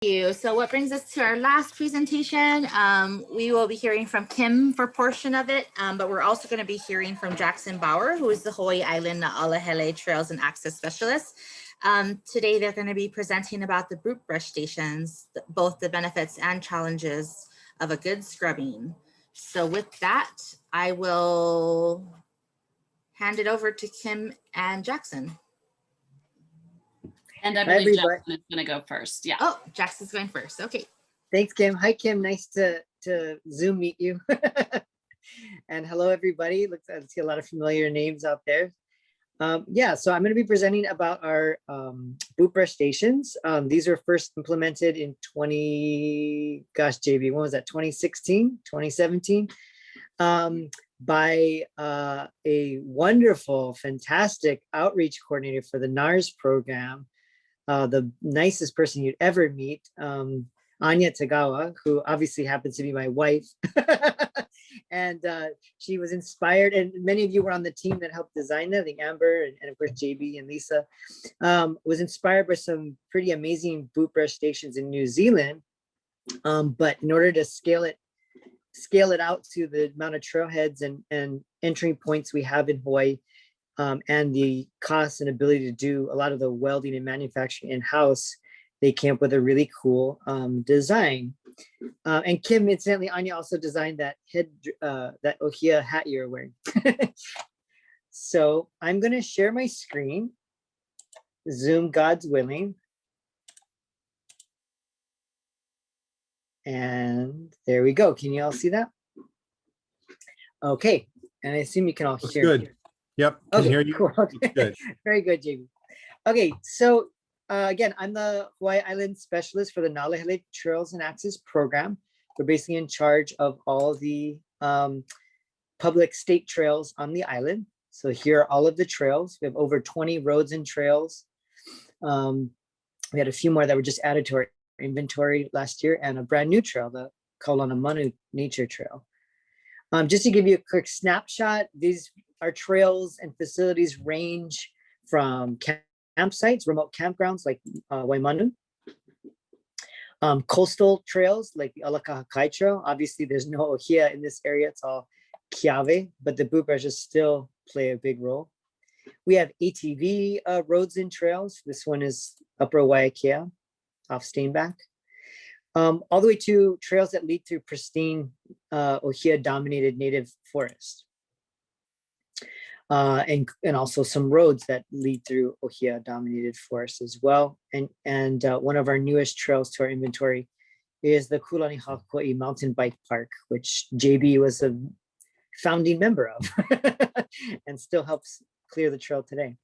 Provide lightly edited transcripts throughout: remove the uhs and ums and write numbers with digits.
You. So what brings us to our last presentation? We will be hearing from Kim for a portion of it, but we're also going to be hearing from Jackson Bauer, who is the Hawaii Island Na'alahele Trails and Access Specialist. Today, they're going to be presenting about the boot brush stations, both the benefits and challenges of a good scrubbing. So with that, I will hand it over to Kim and Jackson. And I believe Jackson is going to go first. Yeah. Oh, Jackson's going first. Okay. Thanks, Kim. Hi, Kim. Nice to Zoom meet you. And hello, everybody. Looks, I see a lot of familiar names out there. Yeah, so I'm going to be presenting about our boot brush stations. These were first implemented in JB, when was that? 2016, 2017, by a wonderful, fantastic outreach coordinator for the NARS program. The nicest person you'd ever meet, Anya Tagawa, who obviously happens to be my wife. And she was inspired, and many of you were on the team that helped design that. I think Amber and of course JB and Lisa was inspired by some pretty amazing boot brush stations in New Zealand. But in order to scale it out to the amount of trailheads and entry points we have in Hawaii, and the cost and ability to do a lot of the welding and manufacturing in-house, they came up with a really cool design. And Kim, incidentally, Anya also designed that that Ohia hat you're wearing. So I'm going to share my screen, Zoom, God's willing. And there we go. Can you all see that? Okay. And I assume you can all hear good. me. Yep, okay, can hear you. Cool. Okay. Good. Very good, JB. Okay, so again, I'm the Hawaii Island Specialist for the Na'alahele Trails and Access Program. We're basically in charge of all the public state trails on the island. So here are all of the trails. We have over 20 roads and trails. We had a few more that were just added to our inventory last year, and a brand new trail, the Kaulana Manu Nature Trail. Just to give you a quick snapshot, these our trails and facilities range from campsites, remote campgrounds like Waimanu, coastal trails like the Alakahakai Trail. Obviously, there's no ohia in this area, it's all kiave, but the boot brushes still play a big role. We have ATV roads and trails. This one is Upper Waiakea off Steinbach. All the way to trails that lead through pristine ohia-dominated native forest. And also some roads that lead through ohia-dominated forest as well. And one of our newest trails to our inventory is the Kulani Hakoi Mountain Bike Park, which JB was a founding member of and still helps clear the trail today.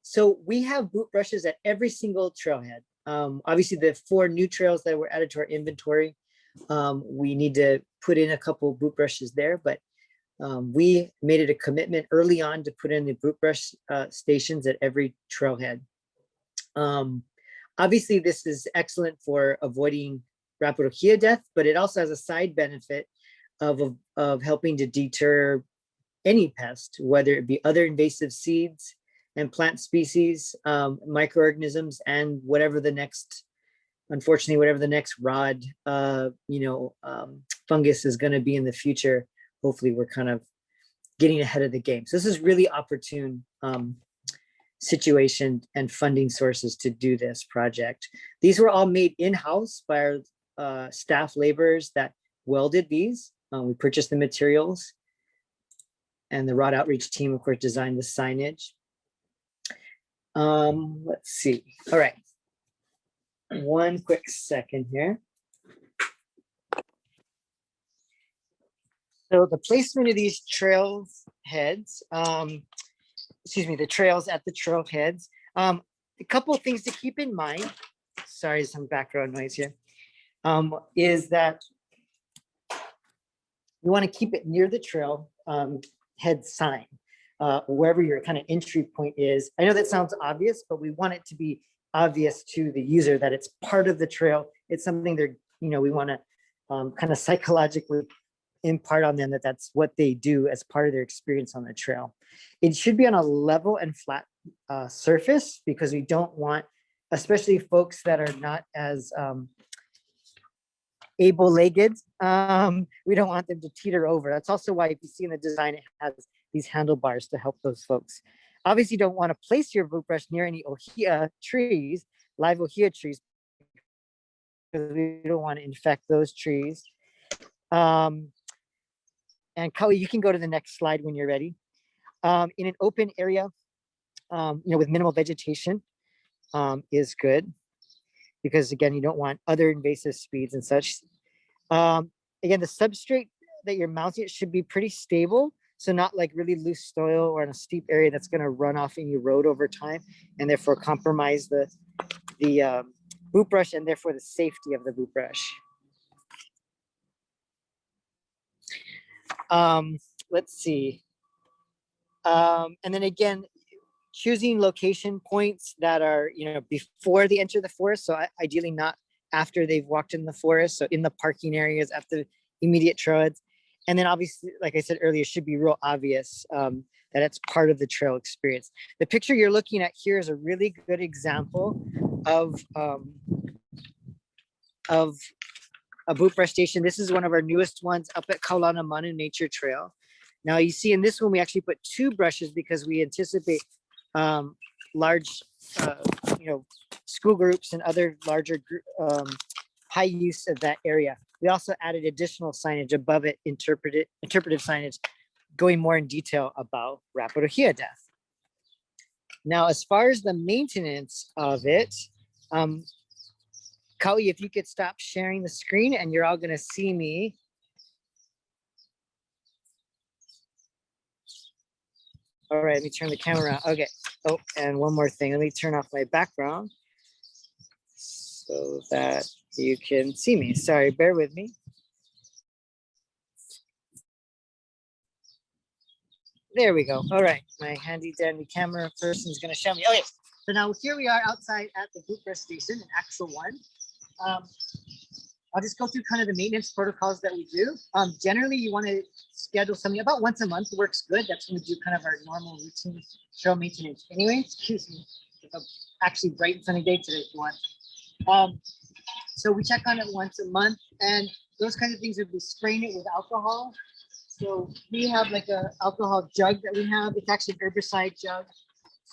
So we have boot brushes at every single trailhead. Obviously, the 4 new trails that were added to our inventory, we need to put in a couple boot brushes there, but we made it a commitment early on to put in the boot brush stations at every trailhead. Obviously, this is excellent for avoiding rapid ohia death, but it also has a side benefit of helping to deter any pest, whether it be other invasive seeds and plant species, microorganisms, and whatever the next, unfortunately, whatever the next rod, fungus is going to be in the future. Hopefully we're kind of getting ahead of the game. So this is really opportune situation and funding sources to do this project. These were all made in-house by our staff laborers that welded these. We purchased the materials, and the rod outreach team, of course, designed the signage. Let's see. All right. One quick second here. So the placement of these trails heads, the trails at the trail heads. A couple of things to keep in mind. Sorry, some background noise here. Is that you want to keep it near the trail head sign, wherever your kind of entry point is. I know that sounds obvious, but we want it to be obvious to the user that it's part of the trail. It's something they're, we want to kind of psychologically impart on them that that's what they do as part of their experience on the trail. It should be on a level and flat surface, because we don't want especially folks that are not as able-legged. We don't want them to teeter over. That's also why if you see in the design, it has these handlebars to help those folks. Obviously, you don't want to place your boot brush near any ohia trees, live ohia trees, because we don't want to infect those trees. And Kelly, you can go to the next slide when you're ready. In an open area, with minimal vegetation is good, because again, you don't want other invasive speeds and such. Again, the substrate that you're mounting it should be pretty stable. So not like really loose soil or in a steep area that's going to run off and erode over time and therefore compromise the boot brush and therefore the safety of the boot brush. Let's see. And then again, choosing location points that are, before they enter the forest. So ideally not after they've walked in the forest. So in the parking areas, at the immediate trails. And then obviously, like I said earlier, should be real obvious that it's part of the trail experience. The picture you're looking at here is a really good example of a boot brush station. This is one of our newest ones up at Kaulanamanu Nature Trail. Now you see in this one, we actually put 2 brushes because we anticipate large, school groups and other larger high use of that area. We also added additional signage above it, interpretive signage, going more in detail about rapid ohia death. Now, as far as the maintenance of it, Kali, if you could stop sharing the screen and you're all going to see me. All right, let me turn the camera on. Okay. Oh, and one more thing. Let me turn off my background so that you can see me. Sorry, bear with me. There we go. All right, my handy dandy camera person is going to show me. Okay, so now here we are outside at the boot brush station in Axle 1. I'll just go through kind of the maintenance protocols that we do. Generally, you want to schedule something about once a month. Works good. That's when we do kind of our normal routine trail maintenance. Anyway, excuse me. It's a actually bright and sunny day today if you want. So we check on it once a month, and those kinds of things would be spraying it with alcohol. So we have like a alcohol jug that we have. It's actually an herbicide jug.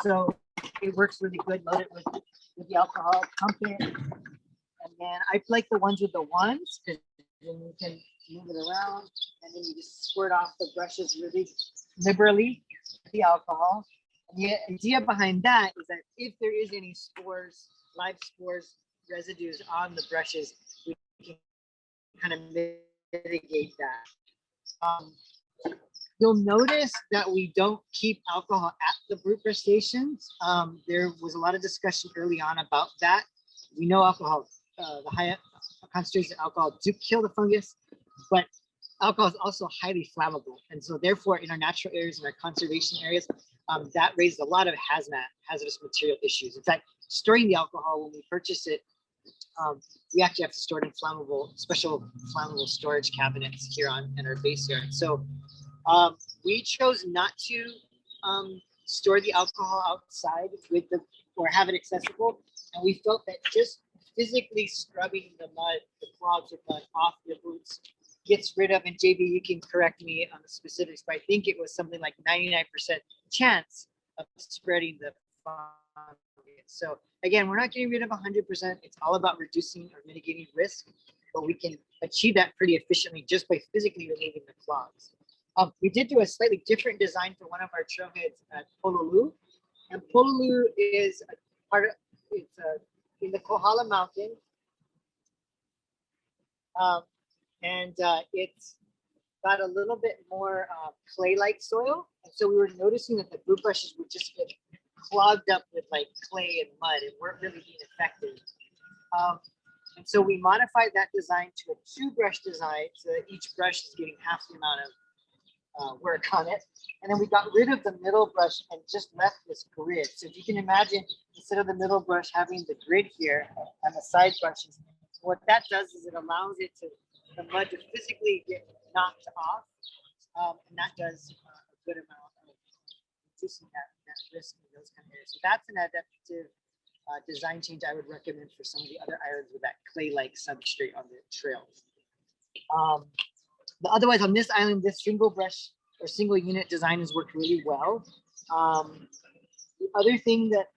So it works really good. Load it with the alcohol, pump it. And then I like the ones with the wands because then you can move it around and then you just squirt off the brushes really liberally with the alcohol. And the idea behind that is that if there is any spores, live spores, residues on the brushes, we can kind of mitigate that. You'll notice that we don't keep alcohol at the boot brush stations. There was a lot of discussion early on about that. We know alcohol, the high concentrations of alcohol do kill the fungus, but alcohol is also highly flammable. And so therefore in our natural areas and our conservation areas, that raised a lot of hazardous material issues. In fact, storing the alcohol when we purchase it, we actually have to store it in special flammable storage cabinets here in our base yard. So we chose not to store the alcohol outside or have it accessible. And we felt that just physically scrubbing the mud, the clogs of mud off your boots gets rid of, and JB, you can correct me on the specifics, but I think it was something like 99% chance of spreading the fungus. So again, we're not getting rid of 100%. It's all about reducing or mitigating risk, but we can achieve that pretty efficiently just by physically removing the clogs. We did do a slightly different design for one of our trailheads at Pololu, and Pololu is in the Kohala Mountain, and it's got a little bit more clay-like soil, and so we were noticing that the boot brushes would just get clogged up with like clay and mud and weren't really being effective. And so we modified that design to a 2-brush design so that each brush is getting half the amount of work on it. And then we got rid of the middle brush and just left this grid. So if you can imagine, instead of the middle brush having the grid here and the side brushes, what that does is it allows the mud to physically get knocked off. And that does a good amount of reducing that risk in those kind of areas. So that's an adaptive design change I would recommend for some of the other islands with that clay-like substrate on the trails. But otherwise, on this island, this single brush or single unit design has worked really well. The other thing that's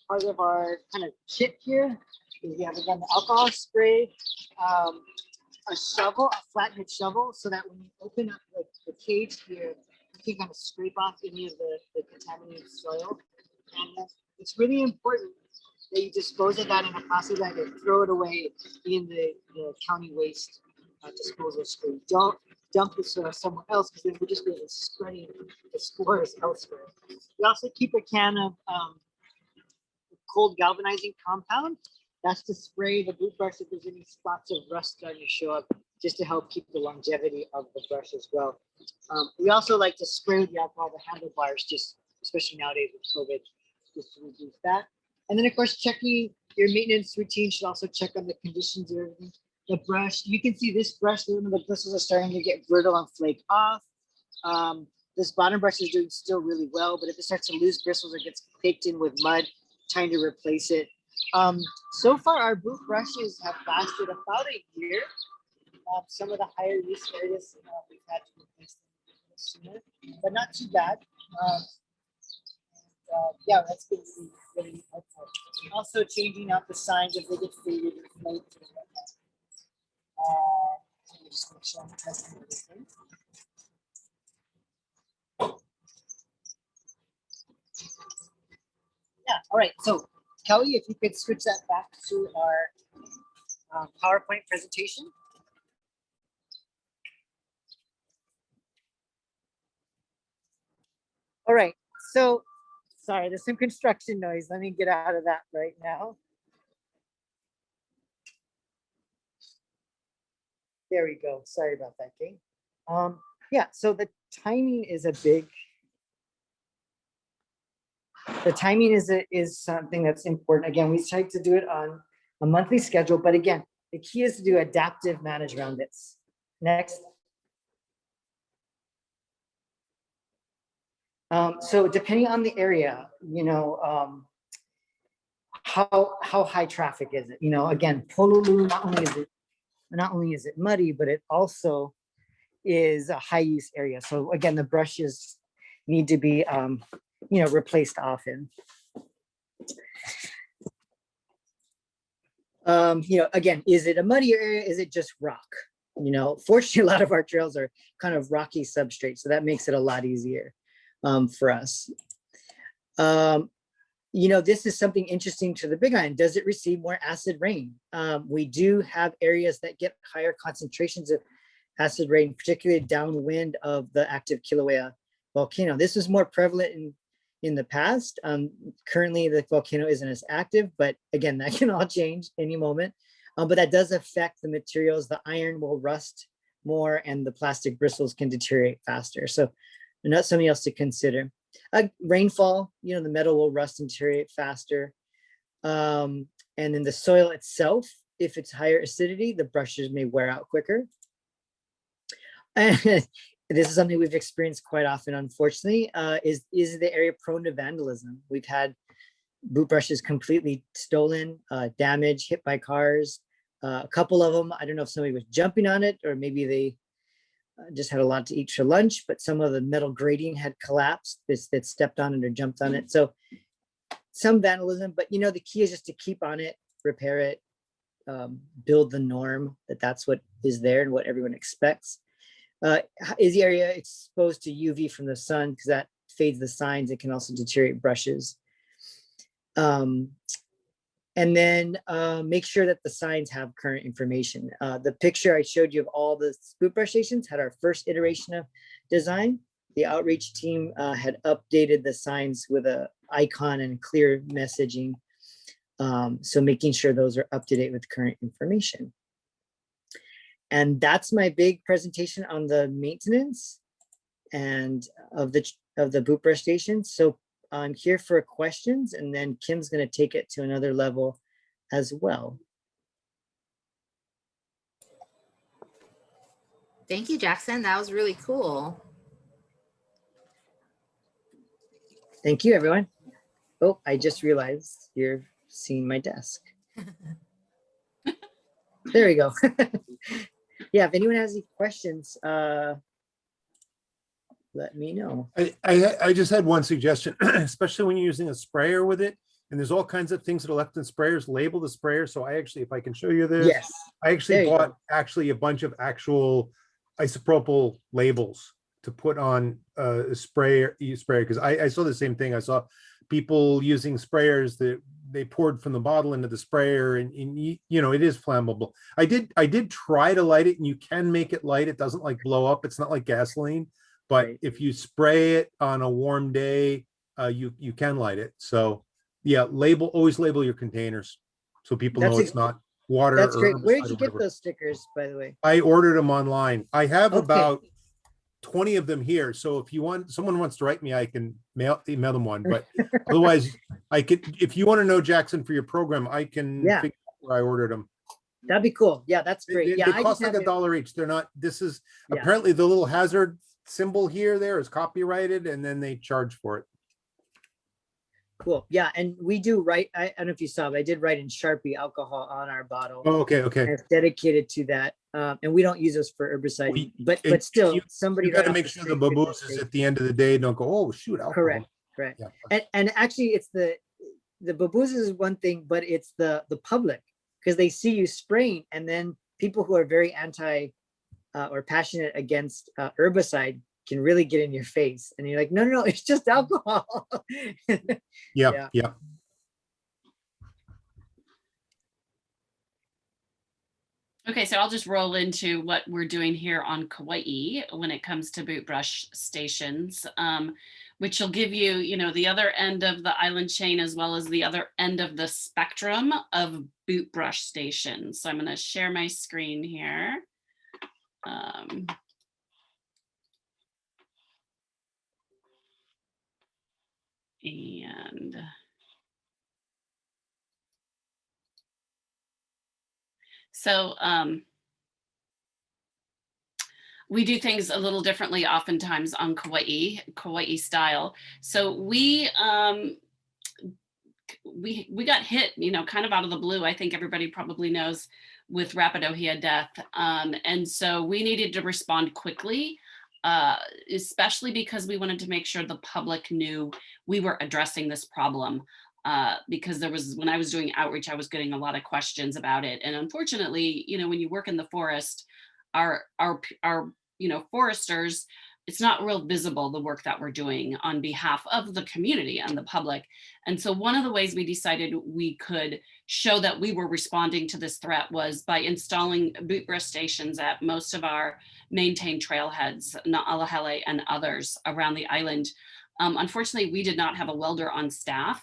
part of our kind of kit here is we have again the alcohol spray, a shovel, a flathead shovel, so that when you open up the cage here, you can kind of scrape off any of the contaminated soil. And it's really important that you dispose of that in a plastic bag and throw it away in the county waste disposal stream. Don't dump the soil somewhere else, because then we're just going to be spreading the spores elsewhere. We also keep a can of cold galvanizing compound. That's to spray the boot brush if there's any spots of rust starting to show up, just to help keep the longevity of the brush as well. We also like to spray with the alcohol the handlebars, just especially nowadays with COVID, just to reduce that. And then of course, checking your maintenance routine should also check on the conditions of everything. The brush, you can see this brush, the bristles are starting to get brittle and flake off. This bottom brush is doing still really well, but if it starts to lose bristles or gets caked in with mud, time to replace it. So far, our boot brushes have lasted about a year. Some of the higher use areas we've had to replace them sooner, but not too bad. Yeah, that's been really helpful. Also, changing out the signs if they get faded or flaked or whatnot. Just make sure I'm testing everything. Yeah, all right. So, Kelly, if you could switch that back to our PowerPoint presentation. All right, so sorry, there's some construction noise. Let me get out of that right now. There we go. Sorry about that, Kate. Yeah, so the timing is something that's important. Again, we try to do it on a monthly schedule, but again, the key is to do adaptive manage around this. Next. So depending on the area, how high traffic is it? Again, Pololu, not only is it muddy, but it also is a high use area. So again, the brushes need to be, replaced often. Again, is it a muddy area? Is it just rock? Fortunately, a lot of our trails are kind of rocky substrate, so that makes it a lot easier for us. This is something interesting to the Big Island. Does it receive more acid rain? We do have areas that get higher concentrations of acid rain, particularly downwind of the active Kilauea volcano. This is more prevalent in the past. Currently, the volcano isn't as active, but again, that can all change any moment. But that does affect the materials. The iron will rust more and the plastic bristles can deteriorate faster. So that's something else to consider. Rainfall, the metal will rust and deteriorate faster. And then the soil itself, if it's higher acidity, the brushes may wear out quicker. And this is something we've experienced quite often, unfortunately, is the area prone to vandalism. We've had boot brushes completely stolen, damaged, hit by cars. A couple of them, I don't know if somebody was jumping on it or maybe they just had a lot to eat for lunch, but some of the metal grating had collapsed. That stepped on it or jumped on it. So some vandalism, but the key is just to keep on it, repair it, build the norm that's what is there and what everyone expects. Is the area exposed to UV from the sun? Because that fades the signs. It can also deteriorate brushes. And then make sure that the signs have current information. The picture I showed you of all the boot brush stations had our first iteration of design. The outreach team had updated the signs with an icon and clear messaging. So making sure those are up to date with current information. And that's my big presentation on the maintenance and of the boot brush station. So I'm here for questions, and then Kim's going to take it to another level as well. Thank you, Jackson. That was really cool. Thank you, everyone. Oh, I just realized your seen my desk. There we go. Yeah, if anyone has any questions, let me know. I just had one suggestion, especially when you're using a sprayer with it, and there's all kinds of things that are left in sprayers. Label the sprayer. So I actually, if I can show you this, Yes. I actually There you bought go. actually a bunch of actual isopropyl labels to put on a sprayer because I saw the same thing. I saw people using sprayers that they poured from the bottle into the sprayer, and you know, it is flammable. I did try to light it, and you can make it light. It doesn't like blow up. It's not like gasoline, but Right. if you spray it on a warm day, you can light it. So yeah, always label your containers so people know it's not water That's or great. Where did herbicide you or get whatever. those stickers, by the way? I ordered them online. I have Okay. about 20 of them here. So if someone wants to write me, I can email them one. But otherwise, I could, if you want to know, Jackson, for your program, I can Yeah. figure out where I ordered them. That'd be cool. Yeah, that's great. They, Yeah, they I cost just like have it. $1 each. They're not, this is Yeah. apparently the little hazard symbol there is copyrighted, and then they charge for it. Cool. Yeah, and we do write. I don't know if you saw, but I did write in Sharpie alcohol on our bottle. Oh, okay. And it's dedicated to that. And we don't use those for herbicide, but still, somebody You got to right make off the sure the street could baboons is say- at the end of the day. Don't go, oh shoot, alcohol. Correct. Yeah. And actually, it's the baboons is one thing, but it's the public, because they see you spraying, and then people who are very anti or passionate against herbicide can really get in your face, and you're like, no, it's just alcohol. Yeah. Okay, so I'll just roll into what we're doing here on Kauai when it comes to boot brush stations, which will give you, you know, the other end of the island chain as well as the other end of the spectrum of boot brush stations. So I'm going to share my screen here. And so we do things a little differently oftentimes on Kauai style. So we got hit, you know, kind of out of the blue. I think everybody probably knows, with rapid ohia death. And so we needed to respond quickly, especially because we wanted to make sure the public knew we were addressing this problem. Because when I was doing outreach, I was getting a lot of questions about it. And unfortunately, you know, when you work in the forest, our you know, foresters, it's not real visible, the work that we're doing on behalf of the community and the public. And so one of the ways we decided we could show that we were responding to this threat was by installing boot brush stations at most of our maintained trailheads, Na'alahele and others around the island. Unfortunately, we did not have a welder on staff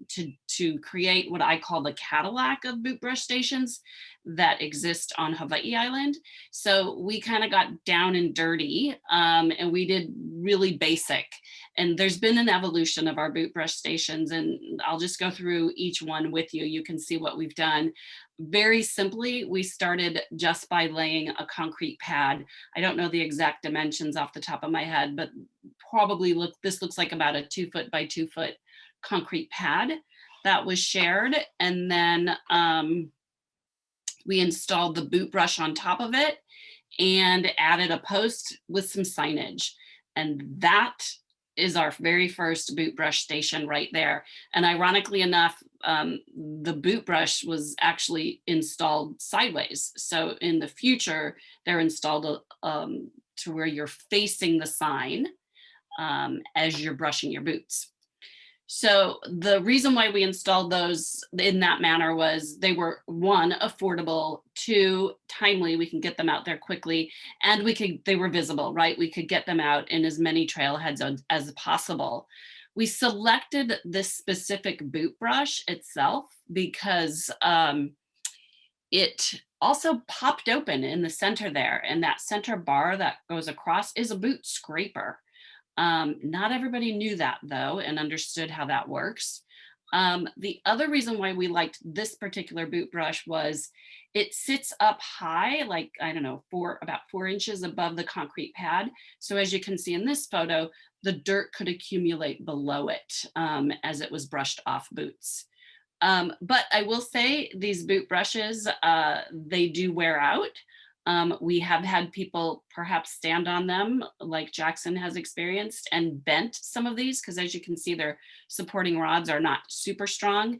to create what I call the Cadillac of boot brush stations that exist on Hawaii Island. So we kind of got down and dirty, and we did really basic. And there's been an evolution of our boot brush stations, and I'll just go through each one with you. You can see what we've done. Very simply, we started just by laying a concrete pad. I don't know the exact dimensions off the top of my head, but probably this looks like about a 2 foot by 2 foot concrete pad that was shared. And then we installed the boot brush on top of it and added a post with some signage. And that is our very first boot brush station right there. And ironically enough, the boot brush was actually installed sideways. So in the future, they're installed to where you're facing the sign as you're brushing your boots. So the reason why we installed those in that manner was they were, one, affordable, two, timely, we can get them out there quickly, and they were visible, right? We could get them out in as many trailheads as possible. We selected this specific boot brush itself because it also popped open in the center there, and that center bar that goes across is a boot scraper. Not everybody knew that though and understood how that works. The other reason why we liked this particular boot brush was it sits up high, like, I don't know, about 4 inches above the concrete pad. So as you can see in this photo, the dirt could accumulate below it as it was brushed off boots. But I will say these boot brushes, they do wear out. We have had people perhaps stand on them like Jackson has experienced and bent some of these because as you can see, their supporting rods are not super strong.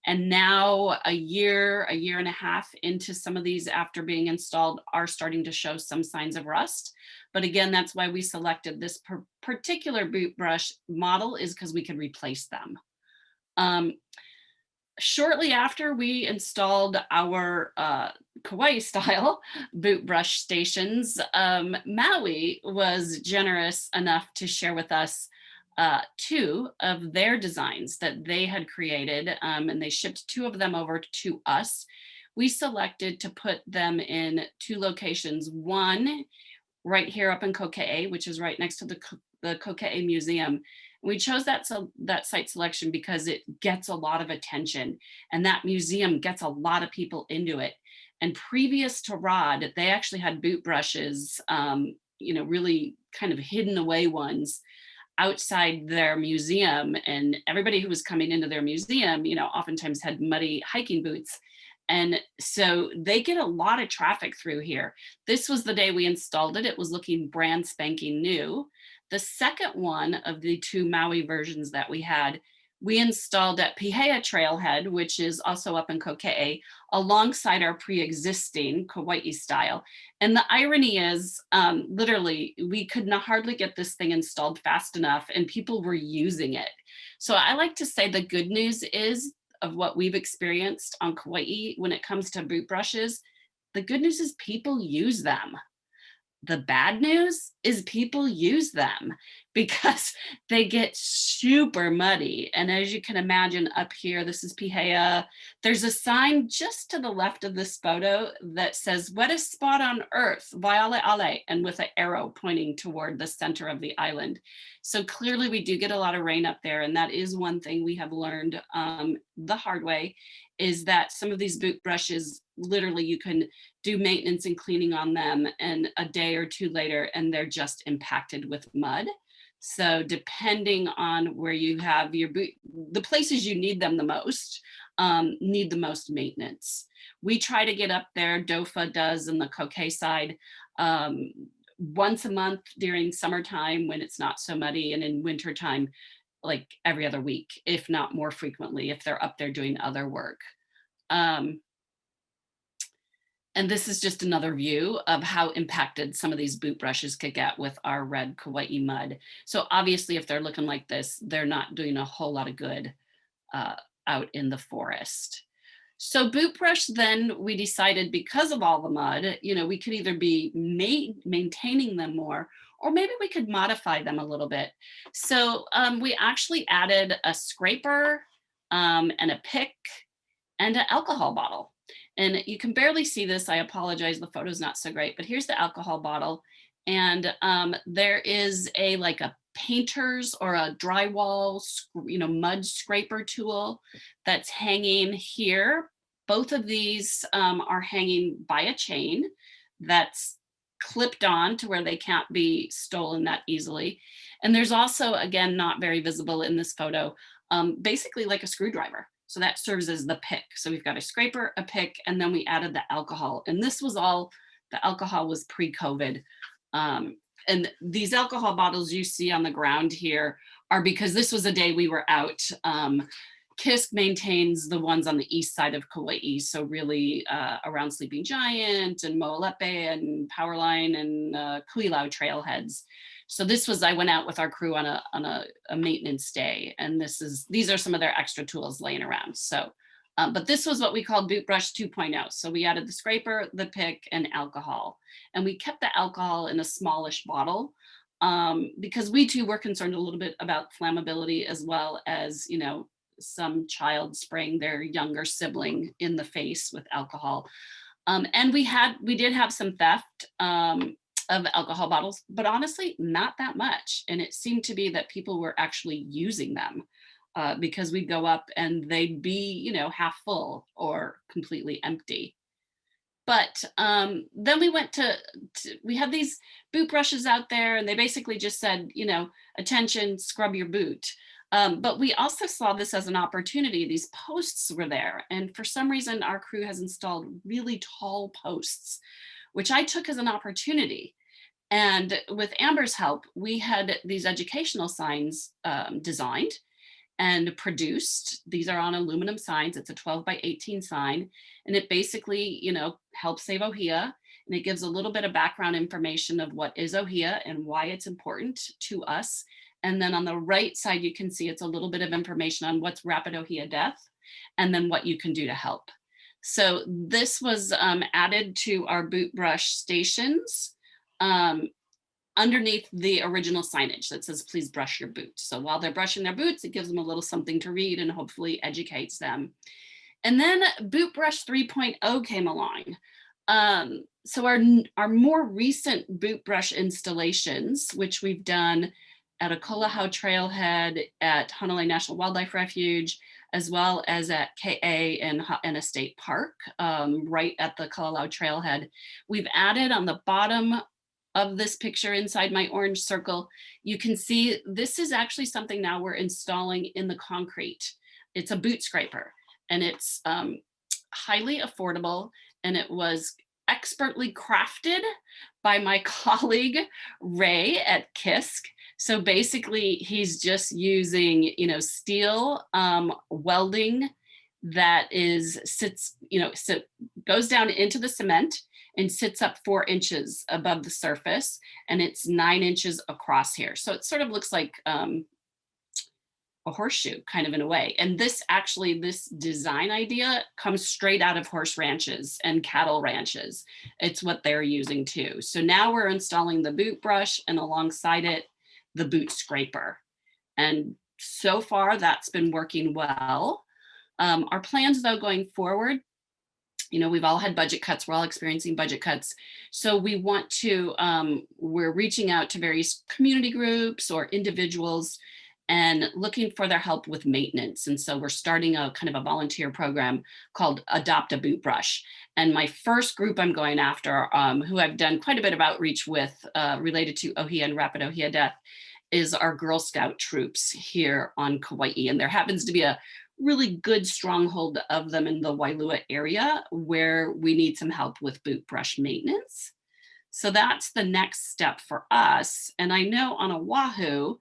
And now a year and a half into some of these after being installed are starting to show some signs of rust. But again, that's why we selected this particular boot brush model is because we could replace them. Shortly after we installed our Kauai style boot brush stations, Maui was generous enough to share with us 2 of their designs that they had created, and they shipped 2 of them over to us. We selected to put them in 2 locations, one right here up in Kokee, which is right next to the Kokee Museum. We chose that site selection because it gets a lot of attention and that museum gets a lot of people into it. And previous to Rod, they actually had boot brushes, really kind of hidden away ones outside their museum. And everybody who was coming into their museum, oftentimes had muddy hiking boots. And so they get a lot of traffic through here. This was the day we installed it. It was looking brand spanking new. The second one of the 2 Maui versions that we had, we installed at Pihea Trailhead, which is also up in Kokee, alongside our pre-existing Kauai style. And the irony is, literally, we could not hardly get this thing installed fast enough and people were using it. So I like to say the good news is of what we've experienced on Kauai when it comes to boot brushes, the good news is people use them. The bad news is people use them because they get super muddy. And as you can imagine up here, this is Pihea. There's a sign just to the left of this photo that says wettest spot on earth, Waiale Ale, and with an arrow pointing toward the center of the island. So clearly we do get a lot of rain up there. And that is one thing we have learned the hard way is that some of these boot brushes, literally you can do maintenance and cleaning on them and a day or 2 later and they're just impacted with mud. So depending on where you have your boot, the places you need them the most, need the most maintenance. We try to get up there, DOFA does in the Kokee side, once a month during summertime when it's not so muddy, and in wintertime, like every other week, if not more frequently, if they're up there doing other work. And this is just another view of how impacted some of these boot brushes could get with our red Kauai mud. So obviously, if they're looking like this, they're not doing a whole lot of good out in the forest. So boot brush, then we decided because of all the mud, we could either be maintaining them more, or maybe we could modify them a little bit. So we actually added a scraper and a pick and an alcohol bottle. And you can barely see this. I apologize, the photo's not so great, but here's the alcohol bottle. And there is a painter's or a drywall, mud scraper tool that's hanging here. Both of these are hanging by a chain that's clipped on to where they can't be stolen that easily. And there's also, again, not very visible in this photo, basically like a screwdriver. So that serves as the pick. So we've got a scraper, a pick, and then we added the alcohol. And this was all, the alcohol was pre-COVID. And these alcohol bottles you see on the ground here are because this was a day we were out. Kisk maintains the ones on the east side of Kauai. So really around Sleeping Giant and Mo'olepe and Powerline and Kuilau trailheads. So this was, I went out with our crew on a maintenance day, and these are some of their extra tools laying around. So, but this was what we called Boot Brush 2.0. So we added the scraper, the pick, and alcohol. And we kept the alcohol in a smallish bottle because we too were concerned a little bit about flammability, as well as, some child spraying their younger sibling in the face with alcohol. And we did have some theft of alcohol bottles, but honestly, not that much. And it seemed to be that people were actually using them because we'd go up and they'd be, half full or completely empty. But then we went we had these boot brushes out there, and they basically just said, attention, scrub your boot. But we also saw this as an opportunity. These posts were there. And for some reason, our crew has installed really tall posts, which I took as an opportunity. And with Amber's help, we had these educational signs designed and produced. These are on aluminum signs. It's a 12 by 18 sign. And it basically, helps save ohia. And it gives a little bit of background information of what is ohia and why it's important to us. And then on the right side, you can see it's a little bit of information on what's rapid ohia death and then what you can do to help. So this was added to our boot brush stations underneath the original signage that says, please brush your boots. So while they're brushing their boots, it gives them a little something to read and hopefully educates them. And then Boot Brush 3.0 came along. So our more recent boot brush installations, which we've done at a Kalahau trailhead at Hanalei National Wildlife Refuge, as well as at KA and a state park, right at the Kalahau trailhead. We've added on the bottom of this picture inside my orange circle, you can see this is actually something now we're installing in the concrete. It's a boot scraper and it's highly affordable, and it was expertly crafted by my colleague Ray at KISC. So basically he's just using, steel welding that goes down into the cement and sits up 4 inches above the surface, and it's 9 inches across here. So it sort of looks like a horseshoe kind of in a way. And this design idea comes straight out of horse ranches and cattle ranches. It's what they're using too. So now we're installing the boot brush and alongside it, the boot scraper. And so far that's been working well. Our plans though going forward, we've all had budget cuts. We're all experiencing budget cuts. So we want to, we're reaching out to various community groups or individuals and looking for their help with maintenance. And so we're starting a kind of a volunteer program called Adopt a Boot Brush. And my first group I'm going after, who I've done quite a bit of outreach with related to ohia and rapid ohia death, is our Girl Scout troops here on Kauai. And there happens to be a really good stronghold of them in the Wailua area where we need some help with boot brush maintenance. So that's the next step for us. And I know on Oahu,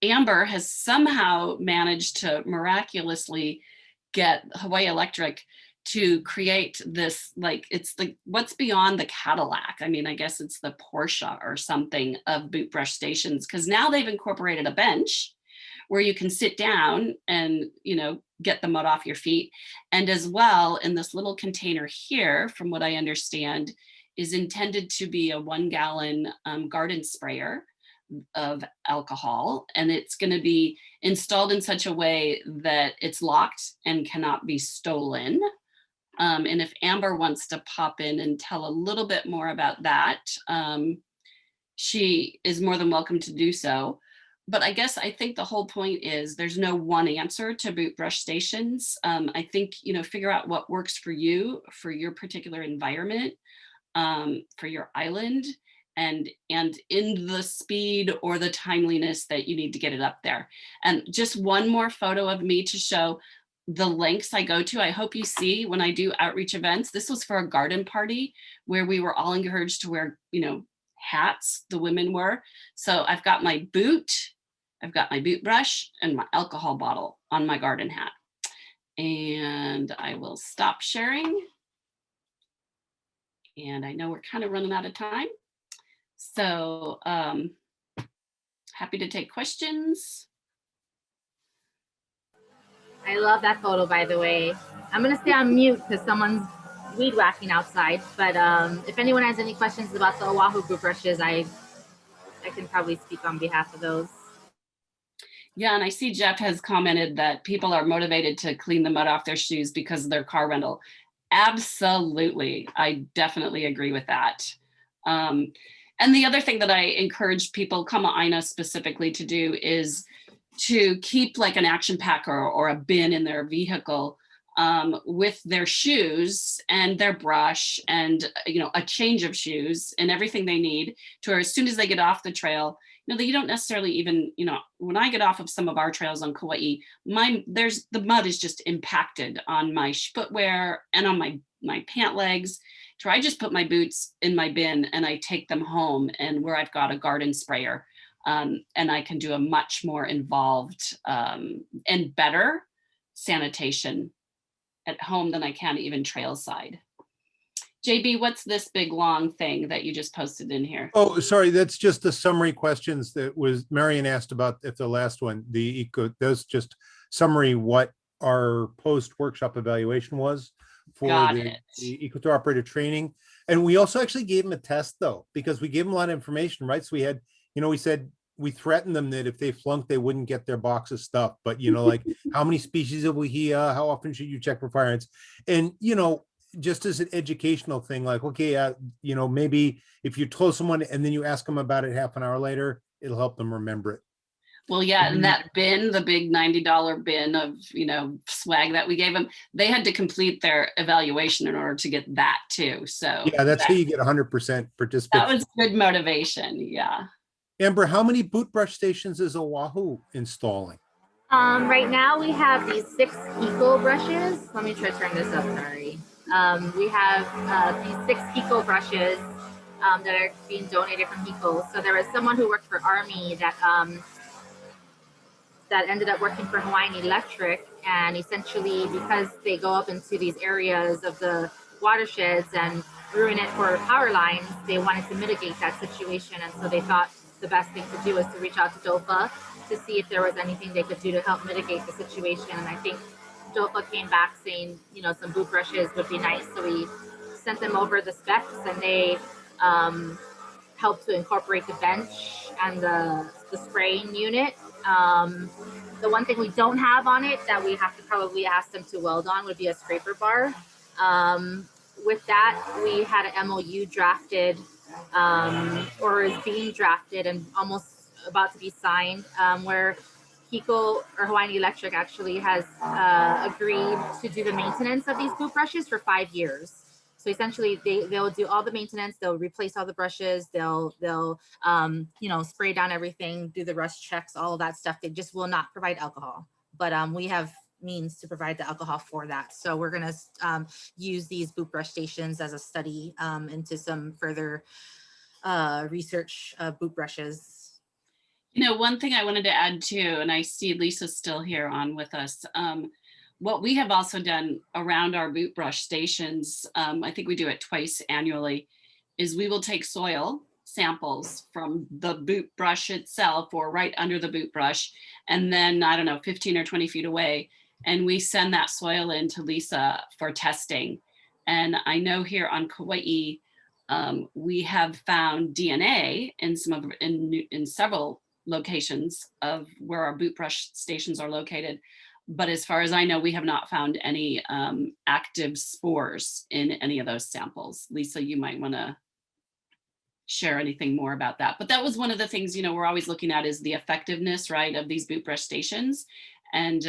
Amber has somehow managed to miraculously get Hawaii Electric to create this, it's like what's beyond the Cadillac. I mean, I guess it's the Porsche or something of boot brush stations, because now they've incorporated a bench where you can sit down and, get the mud off your feet. And as well, in this little container here, from what I understand, is intended to be a 1 gallon garden sprayer of alcohol. And it's going to be installed in such a way that it's locked and cannot be stolen. And if Amber wants to pop in and tell a little bit more about that, she is more than welcome to do so. But I think the whole point is there's no one answer to boot brush stations. I think, figure out what works for you, for your particular environment, for your island, and in the speed or the timeliness that you need to get it up there. And just one more photo of me to show the lengths I go to. I hope you see when I do outreach events. This was for a garden party where we were all encouraged to wear, hats, the women were. So I've got my boot, I've got my boot brush and my alcohol bottle on my garden hat. And I will stop sharing. And I know we're kind of running out of time. So happy to take questions. I love that photo, by the way. I'm going to stay on mute because someone's weed whacking outside. But if anyone has any questions about the Oahu boot brushes, I can probably speak on behalf of those. Yeah, and I see Jeff has commented that people are motivated to clean the mud off their shoes because of their car rental. Absolutely. I definitely agree with that. And the other thing that I encourage people, Kama'aina specifically, to do is to keep like an action pack or a bin in their vehicle with their shoes and their brush and a change of shoes and everything they need to, as soon as they get off the trail, you don't necessarily even, when I get off of some of our trails on Kauai, the mud is just impacted on my footwear and on my pant legs. So I just put my boots in my bin and I take them home, and where I've got a garden sprayer, and I can do a much more involved and better sanitation at home than I can even trailside. JB, what's this big long thing that you just posted in here? Oh, sorry, that's just the summary questions that was Marion asked about at the last one. Those just summary what our post-workshop evaluation was for the eco operator training. And we also actually gave them a test though, because we gave them a lot of information, right? So we had, we said, we threatened them that if they flunked, they wouldn't get their box of stuff. But, like how many species of wahia, how often should you check for fire ants? And, just as an educational thing, like, okay, maybe if you told someone and then you ask them about it half an hour later, it'll help them remember it. Well, yeah, and that bin, the big $90 bin of, swag that we gave them, they had to complete their evaluation in order to get that too. So yeah, that's how you get 100% participation. That was good motivation. Yeah. Amber, how many boot brush stations is Oahu installing? Right now we have these 6 eco brushes. Let me try to turn this up, sorry. We have these 6 eco brushes that are being donated from Hiko. So there was someone who worked for Army that ended up working for Hawaiian Electric, and essentially because they go up into these areas of the watersheds and ruin it for power lines, they wanted to mitigate that situation, and so they thought the best thing to do was to reach out to DOFA to see if there was anything they could do to help mitigate the situation. And I think DOFA came back saying, some boot brushes would be nice. So we sent them over the specs, and they helped to incorporate the bench and the spraying unit. The one thing we don't have on it that we have to probably ask them to weld on would be a scraper bar. With that, we had an MOU drafted, or is being drafted and almost about to be signed, where Hiko or Hawaiian Electric actually has agreed to do the maintenance of these boot brushes for 5 years. So essentially, they'll do all the maintenance. They'll replace all the brushes. They'll spray down everything, do the rust checks, all of that stuff. They just will not provide alcohol. But we have means to provide the alcohol for that. So we're going to use these boot brush stations as a study into some further research boot brushes. One thing I wanted to add too, and I see Lisa's still here on with us. What we have also done around our boot brush stations, I think we do it twice annually, is we will take soil samples from the boot brush itself or right under the boot brush, and then, 15 or 20 feet away, and we send that soil in to Lisa for testing. And I know here on Kauai, we have found DNA in several locations of where our boot brush stations are located. But as far as I know, we have not found any active spores in any of those samples. Lisa, you might want to share anything more about that. But that was one of the things, we're always looking at is the effectiveness, right, of these boot brush stations. And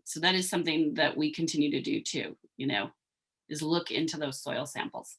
so that is something that we continue to do too, is look into those soil samples.